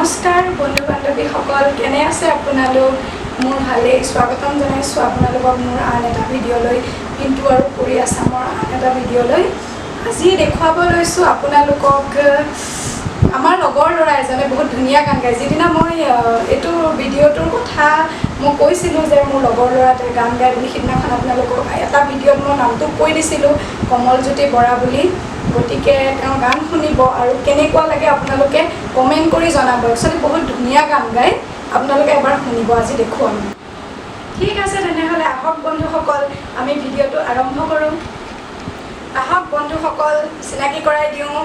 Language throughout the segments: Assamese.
নমস্কাৰ বন্ধু বান্ধৱীসকল, কেনে আছে আপোনালোক? মোৰ ভালেই, স্বাগতম জনাইছোঁ আপোনালোকক মোৰ আন এটা ভিডিঅ'লৈ, পিণ্টু আৰু পৰি আছামৰ আন এটা ভিডিঅ'লৈ। আজি দেখুৱাব লৈছোঁ আপোনালোকক আমাৰ লগৰ ল'ৰা এজনে বহুত ধুনীয়া গান গায়। যিদিনা মই এইটো ভিডিঅ'টোৰ কথা মই কৈছিলোঁ যে মোৰ লগৰ ল'ৰাটোৱে গান গায় বুলি, সিদিনাখন আপোনালোকক এটা ভিডিঅ'ত মই নামটো কৈ দিছিলোঁ, কমলজ্যোতি বৰা বুলি। গতিকে তেওঁ গান শুনিব আৰু কেনেকুৱা লাগে আপোনালোকে কমেণ্ট কৰি জনাব। একচুৱেলি বহুত ধুনীয়া গান গায়, আপোনালোকে এবাৰ শুনিব। আজি দেখোঁ আমি। ঠিক আছে, তেনেহ'লে আহক বন্ধুসকল, আমি ভিডিঅ'টো আৰম্ভ কৰোঁ। আহক বন্ধুসকল, চিনাকি কৰাই দিওঁ।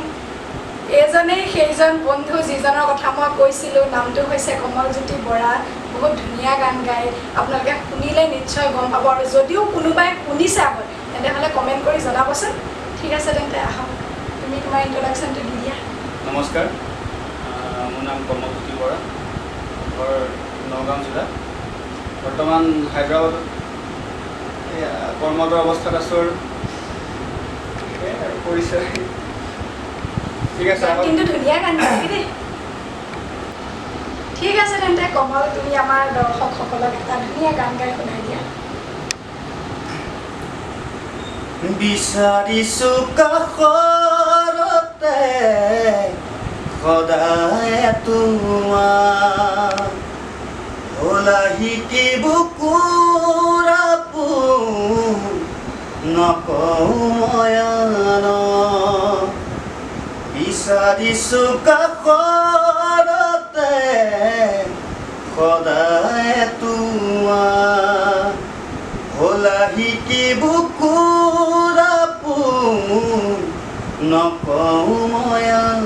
এইজনেই সেইজন বন্ধু যিজনৰ কথা মই কৈছিলোঁ। নামটো হৈছে কমলজ্যোতি বৰা। বহুত ধুনীয়া গান গায়, আপোনালোকে শুনিলে নিশ্চয় গম পাব। আৰু যদিও কোনোবাই শুনিছে আগত, তেনেহ'লে কমেণ্ট কৰি জনাবচোন। ঠিক আছে, তেন্তে আহক, তুমি তোমাৰ ইন্ট্ৰডাকশ্যনটো দি দিয়া। নমস্কাৰ, মোৰ নাম কমলজ্যোতি বৰা, ঘৰ নগাঁও জিলা। বৰ্তমান হায়দৰাবাদত কৰ্মৰত অৱস্থাত আছোঁ আৰু পৰিচয়। ঠিক আছে, কিন্তু ধুনীয়া গান গাবি দেই। ঠিক আছে তেন্তে কমল, তুমি আমাৰ দৰ্শকসকলক এটা ধুনীয়া গান গাই শুনাই দিয়া। বিচাৰিছোঁ কাষৰতে সদায় তোমাৰ ভোলা শিকি বুকুৰ আপোন নকওঁ ময়ান। বিচাৰিছোঁ কাষৰতে সদায় তোমাৰ ভোলা শিকি বুকুৰ আপোন নকওঁ ময়ান।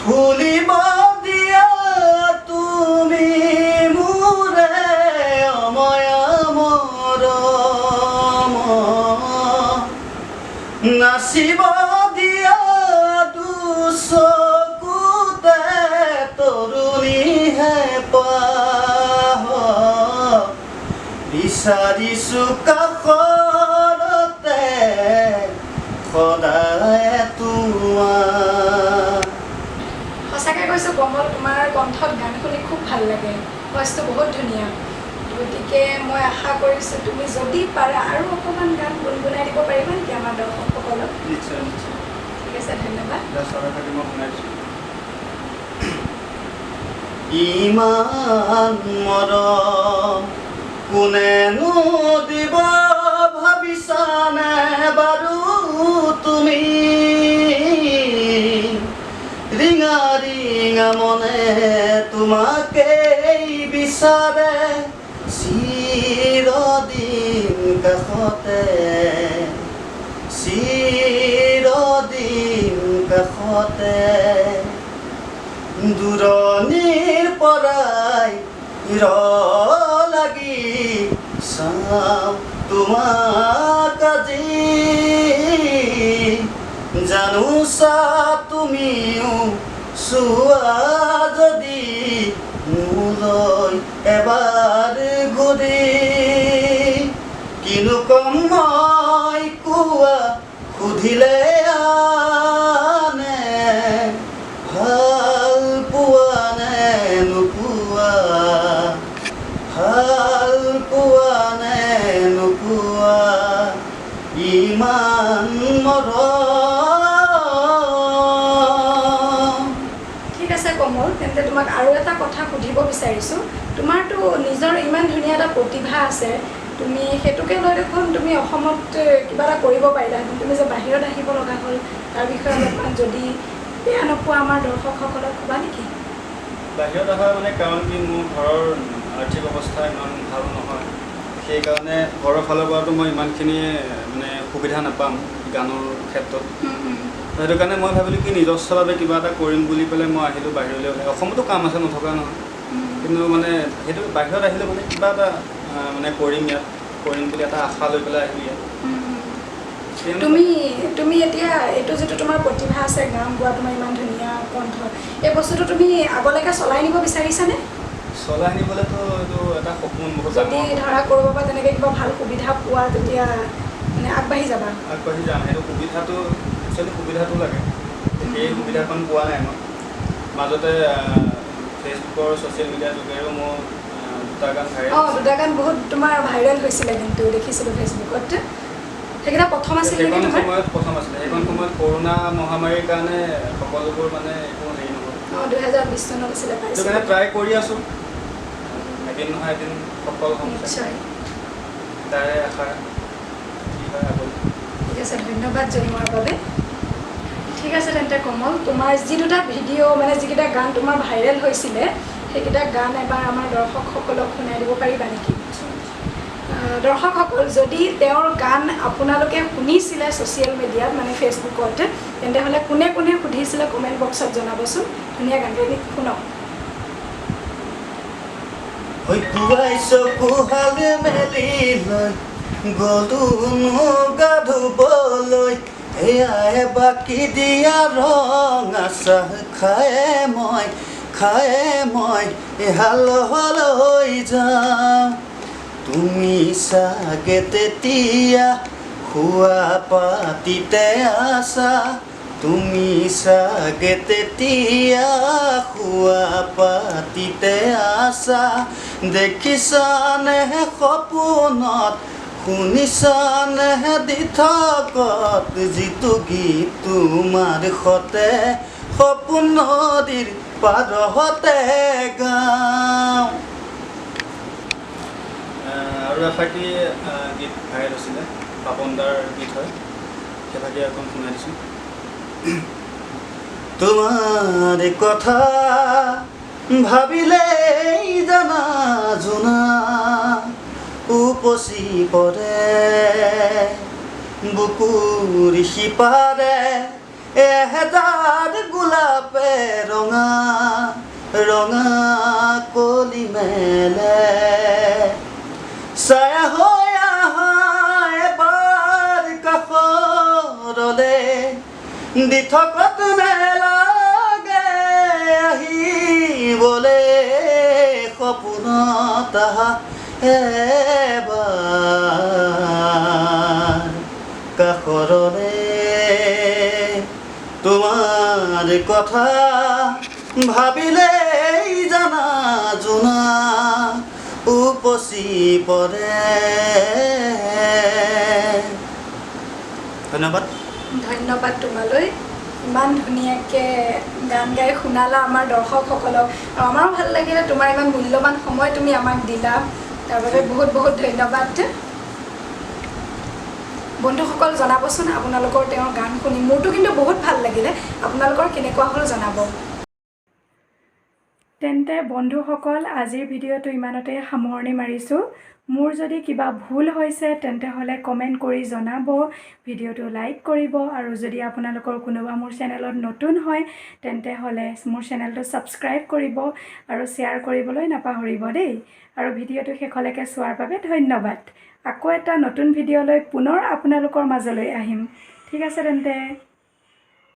ফুলিব দিয়া তুমি মোৰে অময়া মৰম, নাচিব দিয়া দুচকুতে তৰুণীহে পাহ। বিচাৰিছোঁ কাষৰতে সদায় তোমাৰ। সঁচাকৈ কৈছোঁ কমল, তোমাৰ কণ্ঠত গান শুনি খুব ভাল লাগে, ভইচটো বহুত ধুনীয়া। গতিকে মই আশা কৰিছোঁ তুমি যদি পাৰা আৰু অকণমান গান গুণগুণাই দিব পাৰিবা নেকি আমাৰ দৰ্শকসকলক? নিশ্চয় নিশ্চয়। ঠিক আছে, ধন্যবাদ। মই শুনাইছোঁ। ইমান মৰম কোনেনো দিব ভাবিছানে বাৰু তুমি? ৰিঙা ৰিঙা মনে তোমাকেই বিচাৰে চিৰদিন কাষতে, চিৰদিন কাষতে। দূৰণিৰ পৰাই লাগি চাওঁ তোমাক আজি, জানোচা তুমিও চোৱা যদি মোলৈ এবাৰ ঘূৰি। কিনো কম মই কোৱা সুধিলে আনে, ভাল পোৱা নে নোপোৱা, ভাল পোৱা নে নোপোৱা ইমান মৰম। ঠিক আছে কমল, তেন্তে তোমাক আৰু এটা কথা সুধিব বিচাৰিছোঁ। তোমাৰতো নিজৰ ইমান ধুনীয়া এটা প্ৰতিভা আছে, তুমি সেইটোকে লৈ দেখোন তুমি অসমত কিবা এটা কৰিব পাৰিলা। তুমি যে বাহিৰত আহিব লগা হ'ল, তাৰ বিষয়ে অলপমান যদি বেয়া নোপোৱা আমাৰ দৰ্শকসকলক ক'বা নেকি? বাহিৰত অহা মানে কাৰণ কি, মোৰ ঘৰৰ আৰ্থিক অৱস্থা ইমান ভাল নহয়। সেইকাৰণে ঘৰৰ ফালৰ পৰাতো মই ইমানখিনি মানে সুবিধা নাপাম গানৰ ক্ষেত্ৰত। সেইটো কাৰণে মই ভাবিলোঁ কি নিজস্বভাৱে কিবা এটা কৰিম বুলি পেলাই মই আহিলোঁ বাহিৰলৈ। অসমতো কাম আছে, নথকা নহয়, কিন্তু মানে সেইটো বাহিৰত আহিলে মানে কিবা এটা মানে কৰিম, ইয়াত কৰিম বুলি এটা আশা লৈ পেলাই আহিলোঁ ইয়াত। তুমি এতিয়া এইটো যিটো তোমাৰ প্ৰতিভা আছে, গান গোৱা, তোমাৰ ইমান ধুনীয়া কণ্ঠ, এই বস্তুটো তুমি আগলৈকে চলাই নিব বিচাৰিছানে? চলাই নিবলৈতো এইটো এটা সপোন বহুত যদি ধৰা ক'ৰবাৰ পৰা তেনেকৈ কিবা ভাল সুবিধা পোৱা, তেতিয়া মানে আগবাঢ়ি যাবা? আগবাঢ়ি যাম। সেইটো সুবিধাটো একচুৱেলি সুবিধাটো লাগে, সেই সুবিধাখন পোৱা নাই মই। মাজতে ফেচবুকৰ ছ'চিয়েল মিডিয়াৰ যোগেৰেও মোৰ দুটা গান ভাইৰেল দুটা গান বহুত তোমাৰ ভাইৰেল হৈছিলে কিন্তু দেখিছিলোঁ ফেচবুকত সেইকেইটা প্ৰথম আছিল নেকি তোমাৰ সময়ত প্ৰথম আছিলে সেইখন সময়ত কৰোণা মহামাৰীৰ কাৰণে সকলোবোৰ মানে একো হেৰি নহ'ল 2020 চনত আছিলে সেইটো কাৰণে ট্ৰাই কৰি আছোঁ এদিন নহয় এদিন সফল হ'ম নিশ্চয় তাৰে আশা কি হয় আগলৈ ঠিক আছে ধন্যবাদ জনোৱাৰ বাবে ঠিক আছে তেন্তে কমল তোমাৰ যি দুটা ভিডিঅ' মানে যিকেইটা গান তোমাৰ ভাইৰেল হৈছিলে সেইকেইটা গান এবাৰ আমাৰ দৰ্শকসকলক শুনাই দিব পাৰিবা নেকি দৰ্শকসকল যদি তেওঁৰ গান আপোনালোকে শুনিছিলে ছ'চিয়েল মিডিয়াত মানে ফেচবুকত তেন্তে হ'লে কোনে কোনে সুধিছিলে কমেণ্ট বক্সত জনাবচোন ধুনীয়া গানটো শুনক ঐ পুৱাই চকুহাল মেলি লৈ গলো গা ধুবলৈ এয়াই বাকী দিয়া ৰঙা চাহ খায়ে মই এহাললৈ যাওঁ তুমি চাগে তেতিয়া খোৱা পাতিতে আছা তুমি চাগে তেতিয়া খোৱা পাতিতে আছা দেখিছানে সপোনত শুনিছানে দি থকত যিটো গীত তোমাৰ সতে সপোন নদীৰ পাৰতে গাওঁ আৰু এফাকি গীত ভাইৰেল হৈছিলে পাপনদাৰ গীত হয় সেইফাকি এখন শুনাই দিছোঁ তোমাৰ কথা ভাবিলেই জানা জোনা উপচি পৰে বুকুৰ সিপাৰে এহেজাৰ গোলাপে ৰঙা ৰঙা কলি মেলে ছায়া হৈ আহা এবাৰ কাষৰলে দি থকত নেলাগে আহিবলে সপোনত আহা এবাৰ কাষৰলে তোমাৰ কথা ভাবিলেই জানা জোনা উপচি পৰে ধন্যবাদ ধন্যবাদ তোমালৈ ইমান ধুনীয়াকৈ গান গাই শুনালা আমাৰ দৰ্শকসকলক আৰু আমাৰো ভাল লাগিলে তোমাৰ ইমান মূল্যৱান সময় তুমি আমাক দিলা তাৰ বাবে বহুত বহুত ধন্যবাদ বন্ধুসকল জনাবচোন আপোনালোকৰ তেওঁৰ গান শুনি মোৰতো কিন্তু বহুত ভাল লাগিলে আপোনালোকৰ কেনেকুৱা হ'ল জনাব তেন্তে বন্ধুসকল আজিৰ ভিডিঅ'টো ইমানতে সামৰণি মাৰিছোঁ মোৰ যদি কিবা ভুল হৈছে তেন্তে হ'লে কমেণ্ট কৰি জনাব ভিডিঅ'টো লাইক কৰিব আৰু যদি আপোনালোকৰ কোনোবা মোৰ চেনেলত নতুন হয় তেন্তে হ'লে মোৰ চেনেলটো ছাবস্ক্ৰাইব কৰিব আৰু শ্বেয়াৰ কৰিবলৈ নাপাহৰিব দেই আৰু ভিডিঅ'টো শেষলৈকে চোৱাৰ বাবে ধন্যবাদ আকৌ এটা নতুন ভিডিঅ'লৈ পুনৰ আপোনালোকৰ মাজলৈ আহিম ঠিক আছে তেন্তে